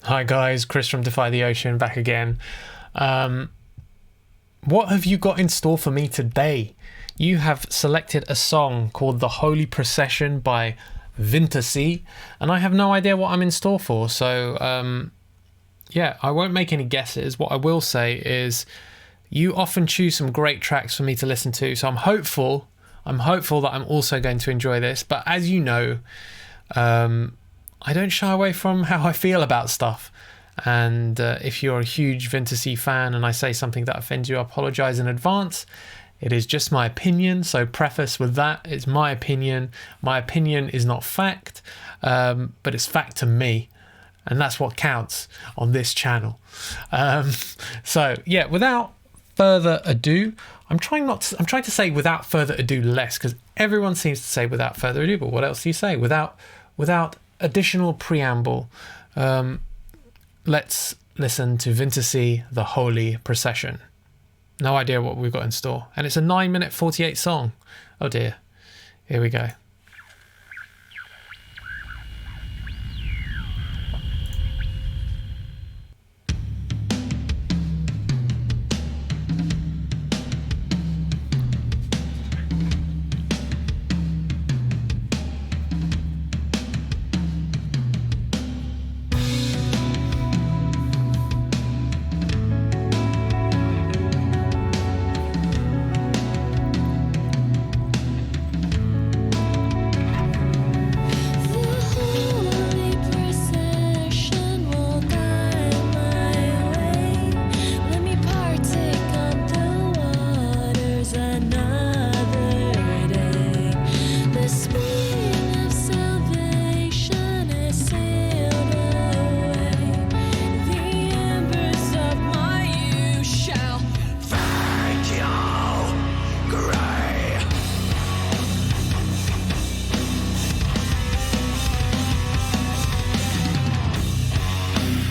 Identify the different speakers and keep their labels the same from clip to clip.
Speaker 1: Hi guys, Chris from Defy the Ocean back again. What have you got in store for me today? You have selected a song called The Holy Procession by VINTERSEA, and I have no idea what I'm in store for, so yeah, I won't make any guesses. What I will say is you often choose some great tracks for me to listen to, so I'm hopeful that I'm also going to enjoy this. But as you know, I don't shy away from how I feel about stuff. And if you're a huge VINTERSEA fan and I say something that offends you, I apologise in advance. It is just my opinion, so preface with that. It's my opinion. My opinion is not fact, but it's fact to me. And that's what counts on this channel. So yeah, without further ado, I'm trying to say without further ado less, because everyone seems to say without further ado, but what else do you say? Without additional preamble, let's listen to VINTERSEA, The Holy Procession. No idea what we've got in store. And it's a 9-minute 48 song. Oh dear. Here we go.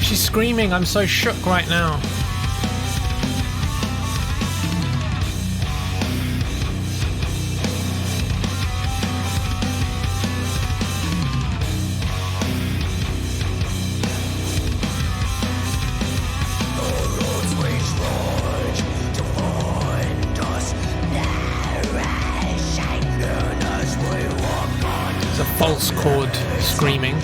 Speaker 1: She's screaming, I'm so shook right now. It's a false chord screaming.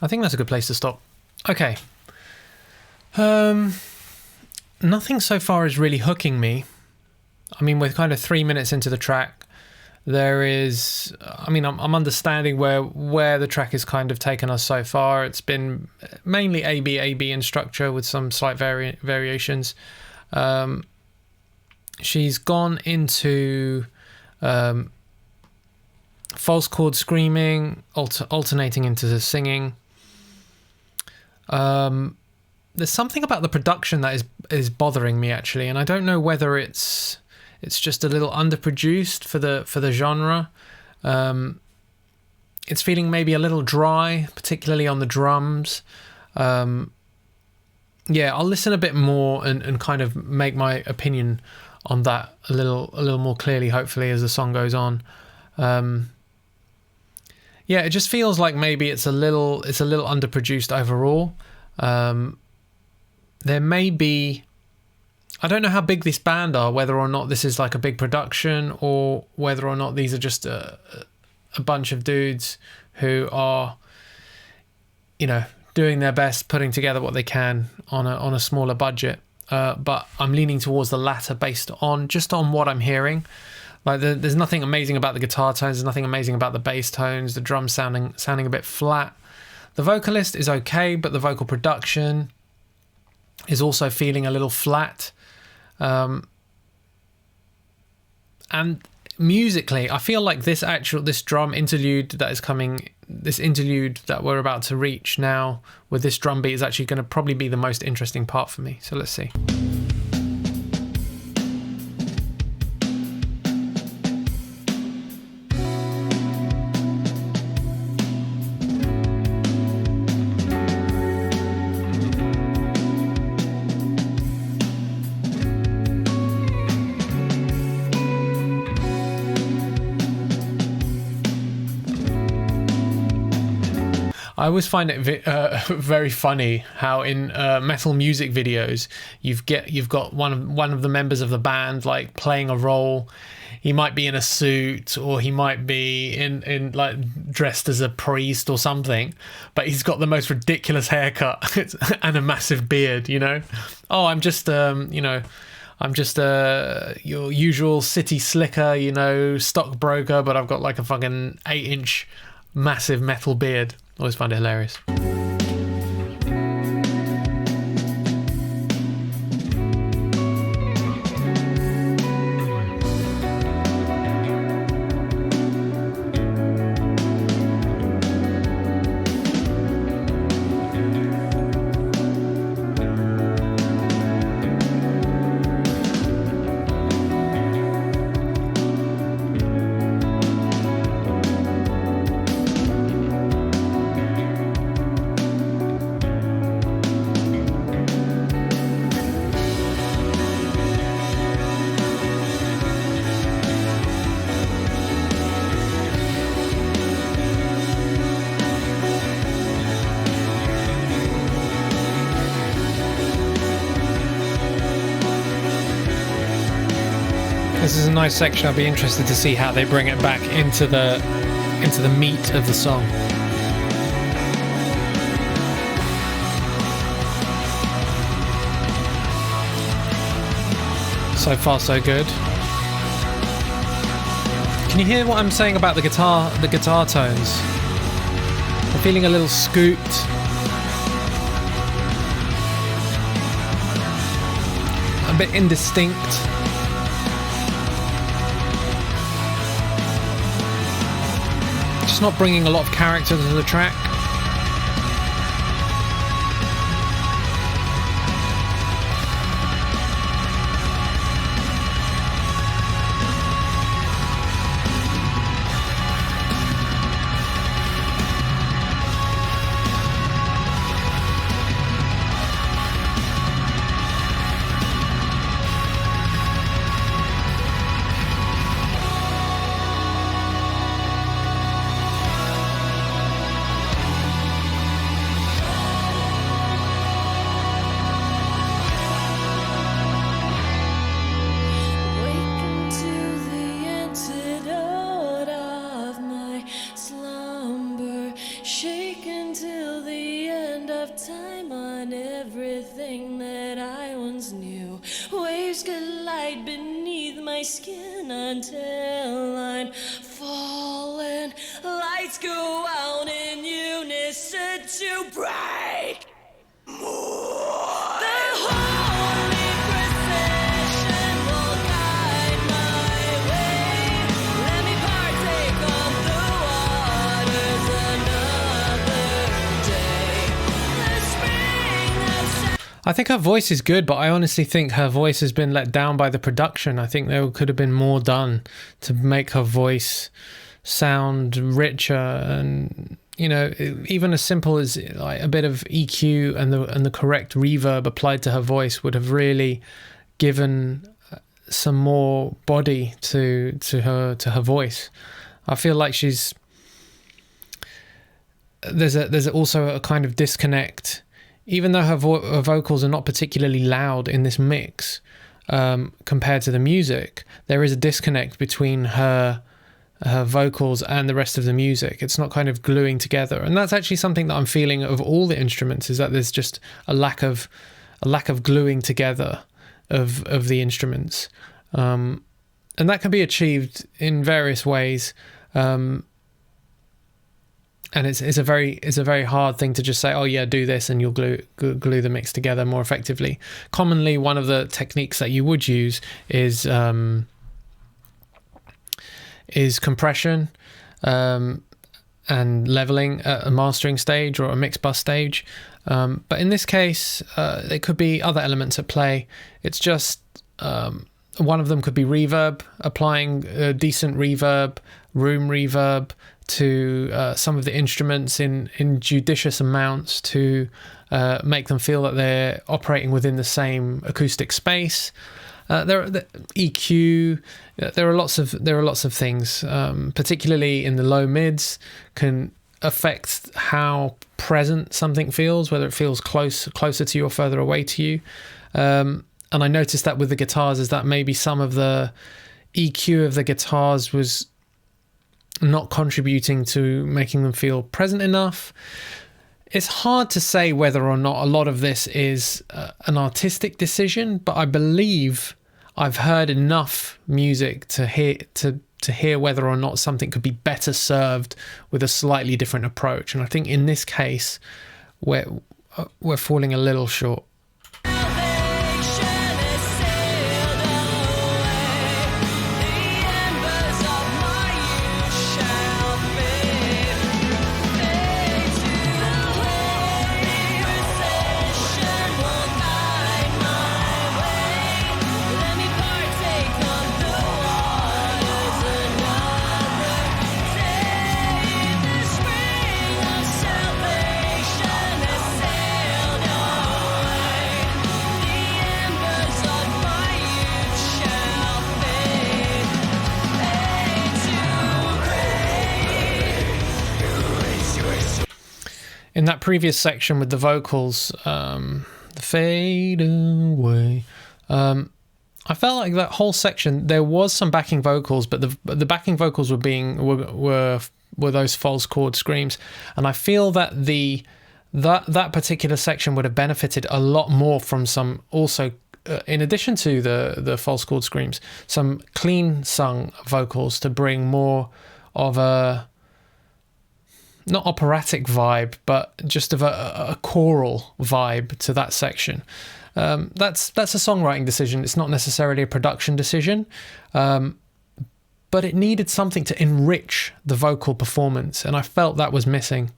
Speaker 1: I think that's a good place to stop. Okay. Nothing so far is really hooking me. I mean, we're kind of 3 minutes into the track. There is, I mean, I'm understanding where the track has kind of taken us so far. It's been mainly A-B in structure with some slight variations. She's gone into false chord screaming, alternating into the singing. There's something about the production that is bothering me, actually, and I don't know whether it's It's just a little underproduced for the genre. It's feeling maybe a little dry, particularly on the drums. Yeah, I'll listen a bit more and kind of make my opinion on that a little more clearly, hopefully, as the song goes on. Yeah, it just feels like maybe it's a little underproduced overall. There may be, I don't know how big this band are, whether or not this is like a big production or whether or not these are just a bunch of dudes who are, you know, doing their best, putting together what they can on a smaller budget. But I'm leaning towards the latter based on what I'm hearing. Like there's nothing amazing about the guitar tones, there's nothing amazing about the bass tones, the drums sounding a bit flat. The vocalist is okay, but the vocal production is also feeling a little flat. And musically, I feel like this drum interlude this interlude that we're about to reach now with this drum beat is actually going to probably be the most interesting part for me. So let's see. I always find it very funny how in metal music videos you've got one of the members of the band like playing a role. He might be in a suit or he might be in like dressed as a priest or something, but he's got the most ridiculous haircut and a massive beard. You know, oh, I'm just your usual city slicker, you know, stockbroker, but I've got like a fucking 8-inch massive metal beard. Always find it hilarious. This is a nice section. I'll be interested to see how they bring it back into the meat of the song. So far, so good. Can you hear what I'm saying about the guitar tones? I'm feeling a little scooped. A bit indistinct. Just not bringing a lot of character to the track.
Speaker 2: Skin until I'm falling. Lights go out in unison to break. The Holy Procession will guide my way. Let me partake of the waters another day. The spring of
Speaker 1: I think her voice is good, but I honestly think her voice has been let down by the production. I think there could have been more done to make her voice sound richer, and even as simple as like a bit of EQ and the correct reverb applied to her voice would have really given some more body to her voice. I feel like there's also a kind of disconnect. Even though her vocals are not particularly loud in this mix, compared to the music, there is a disconnect between her vocals and the rest of the music. It's not kind of gluing together, and that's actually something that I'm feeling of all the instruments, is that there's just a lack of gluing together of the instruments, and that can be achieved in various ways. And it's a very hard thing to just say, oh yeah, do this and you'll glue the mix together more effectively. Commonly, one of the techniques that you would use is compression and leveling at a mastering stage or a mix bus stage. But in this case, there could be other elements at play. It's just one of them could be reverb, applying decent reverb, room reverb to some of the instruments in judicious amounts to make them feel that they're operating within the same acoustic space. There are the EQ. There are lots of things, particularly in the low mids, can affect how present something feels, whether it feels closer to you or further away to you. And I noticed that with the guitars, is that maybe some of the EQ of the guitars was not contributing to making them feel present enough. It's hard to say whether or not a lot of this is an artistic decision, but I believe I've heard enough music to hear whether or not something could be better served with a slightly different approach. And I think in this case, we're falling a little short.
Speaker 2: Salvation is sailed away. The embers of my youth shall fade. Fade to the holy procession will guide my way. Let me partake of the waters another day. The spring of salvation has sailed away. The embers of my youth shall fade, fade to gray.
Speaker 1: In that previous section with the vocals, the fade away, I felt like that whole section there was some backing vocals, but the backing vocals were those false chord screams, and I feel that that particular section would have benefited a lot more from some also. In addition to the false chord screams, some clean sung vocals to bring more of a, not operatic vibe, but just of a choral vibe to that section. That's a songwriting decision. It's not necessarily a production decision, but it needed something to enrich the vocal performance, and I felt that was missing.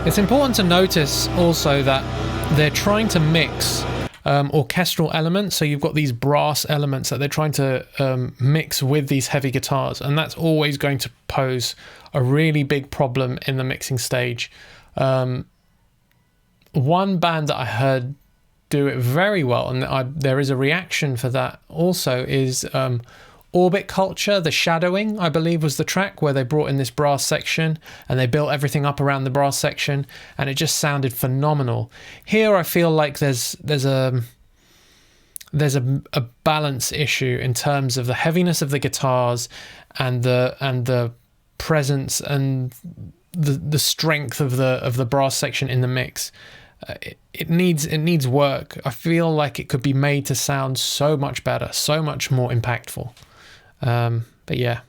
Speaker 1: It's important to notice also that they're trying to mix orchestral elements. So you've got these brass elements that they're trying to mix with these heavy guitars, and that's always going to pose a really big problem in the mixing stage. One band that I heard do it very well, and there is a reaction for that also, is Orbit Culture. The Shadowing, I believe, was the track where they brought in this brass section and they built everything up around the brass section, and it just sounded phenomenal. Here I feel like there's a balance issue in terms of the heaviness of the guitars and the presence and the strength of the brass section in the mix. it needs work. I feel like it could be made to sound so much better, so much more impactful. But yeah.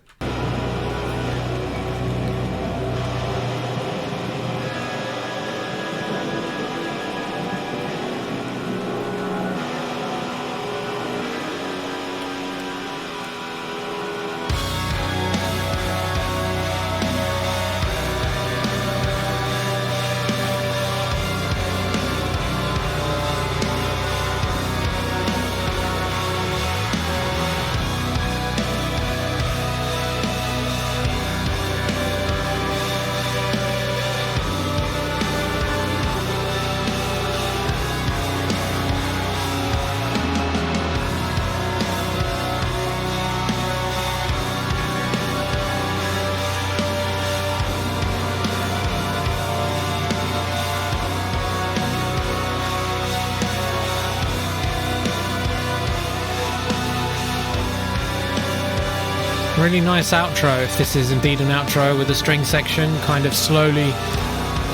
Speaker 1: Really nice outro, if this is indeed an outro, with the string section kind of slowly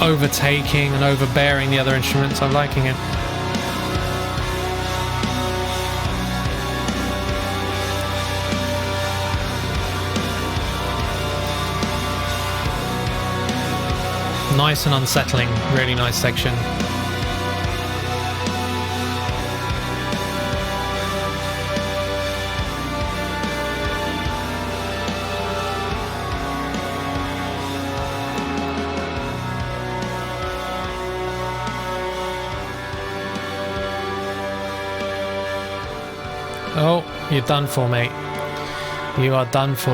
Speaker 1: overtaking and overbearing the other instruments. I'm liking it. Nice and unsettling, really nice section. Oh, you're done for, mate. You are done for.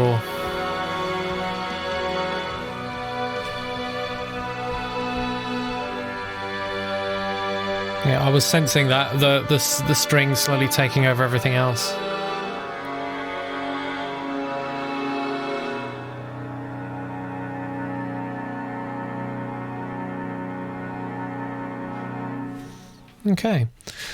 Speaker 1: Yeah, I was sensing that the string slowly taking over everything else. Okay,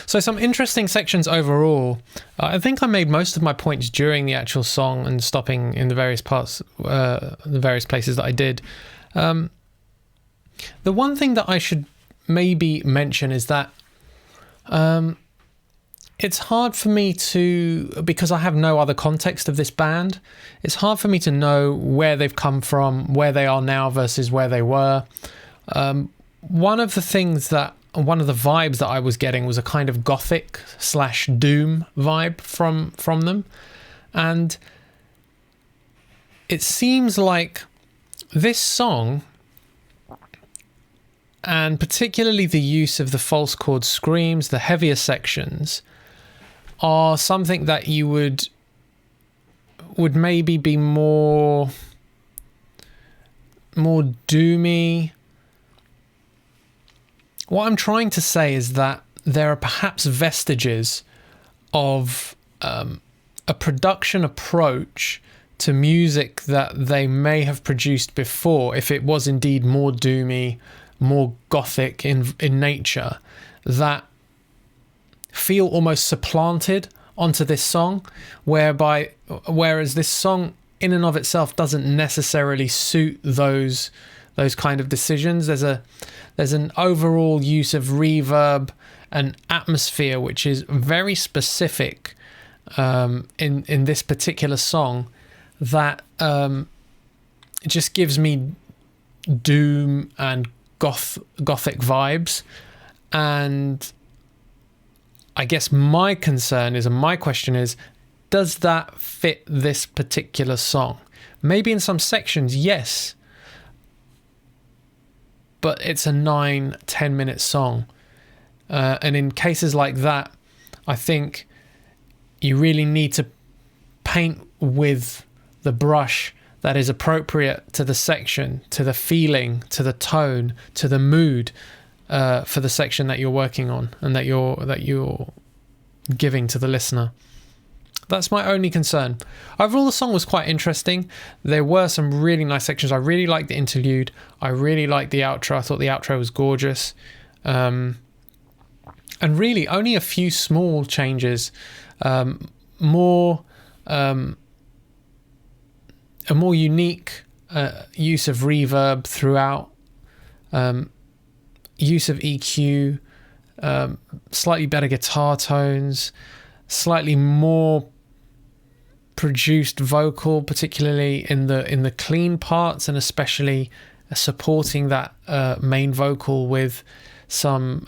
Speaker 1: so some interesting sections overall. I think I made most of my points during the actual song and stopping in the various parts, the various places that I did. The one thing that I should maybe mention is that it's hard for me to, because I have no other context of this band, it's hard for me to know where they've come from, where they are now versus where they were. One of the vibes that I was getting was a kind of gothic / doom vibe from them. And it seems like this song, and particularly the use of the false chord screams, the heavier sections, are something that you would maybe be more doomy. What I'm trying to say is that there are perhaps vestiges of a production approach to music that they may have produced before, if it was indeed more doomy, more gothic in nature, that feel almost supplanted onto this song, whereas this song in and of itself doesn't necessarily suit those kind of decisions. There's an overall use of reverb and atmosphere which is very specific in this particular song, that just gives me doom and gothic vibes. And I guess my concern is, and my question is, does that fit this particular song? Maybe in some sections, yes, but it's a 9-10 minute song, and in cases like that, I think you really need to paint with the brush that is appropriate to the section, to the feeling, to the tone, to the mood for the section that you're working on and that you're giving to the listener. That's my only concern. Overall, the song was quite interesting. There were some really nice sections. I really liked the interlude. I really liked the outro. I thought the outro was gorgeous. And really, only a few small changes. A more unique use of reverb throughout. use of EQ, slightly better guitar tones, slightly more produced vocal, particularly in the clean parts, and especially supporting that main vocal with some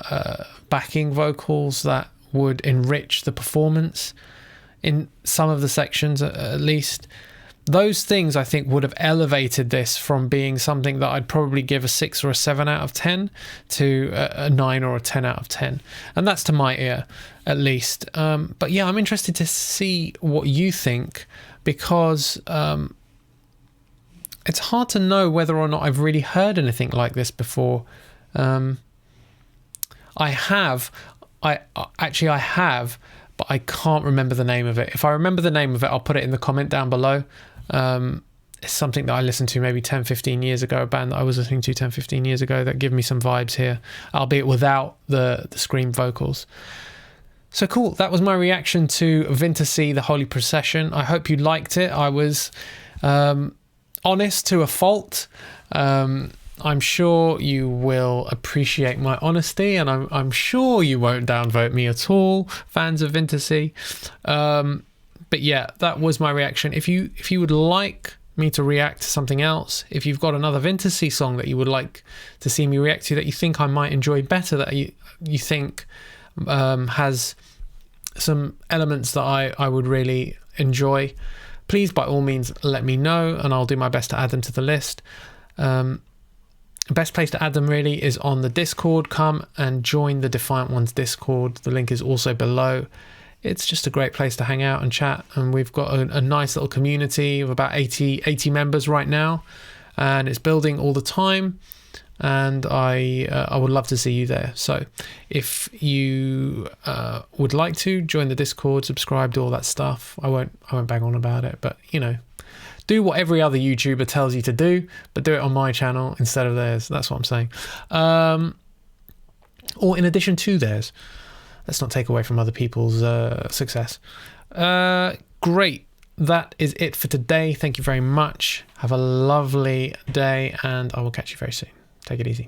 Speaker 1: backing vocals that would enrich the performance in some of the sections, at least. Those things I think would have elevated this from being something that I'd probably give a 6 or a 7 out of 10 to a 9 or a 10 out of 10. And that's to my ear, at least. But yeah, I'm interested to see what you think, because it's hard to know whether or not I've really heard anything like this before. I have, but I can't remember the name of it. If I remember the name of it, I'll put it in the comment down below. It's something that I listened to maybe 10-15 years ago, a band that I was listening to 10-15 years ago that give me some vibes here, albeit without the scream vocals. So cool, that was my reaction to VINTERSEA, the Holy Procession. I hope you liked it. I was honest to a fault. I'm sure you will appreciate my honesty, and I'm sure you won't downvote me at all, fans of VINTERSEA. But yeah, that was my reaction. If you would like me to react to something else, if you've got another VINTERSEA song that you would like to see me react to, that you think I might enjoy better, that you think has some elements that I would really enjoy, please by all means let me know, and I'll do my best to add them to the list. The best place to add them really is on the Discord. Come and join the Defiant Ones Discord. The link is also below. It's just a great place to hang out and chat, and we've got a nice little community of about 80 members right now, and it's building all the time, and I would love to see you there. So if you would like to join the Discord, subscribe to all that stuff, I won't bang on about it, but you know, do what every other YouTuber tells you to do, but do it on my channel instead of theirs. That's what I'm saying. Or in addition to theirs. Let's not take away from other people's success. Great. That is it for today. Thank you very much. Have a lovely day, and I will catch you very soon. Take it easy.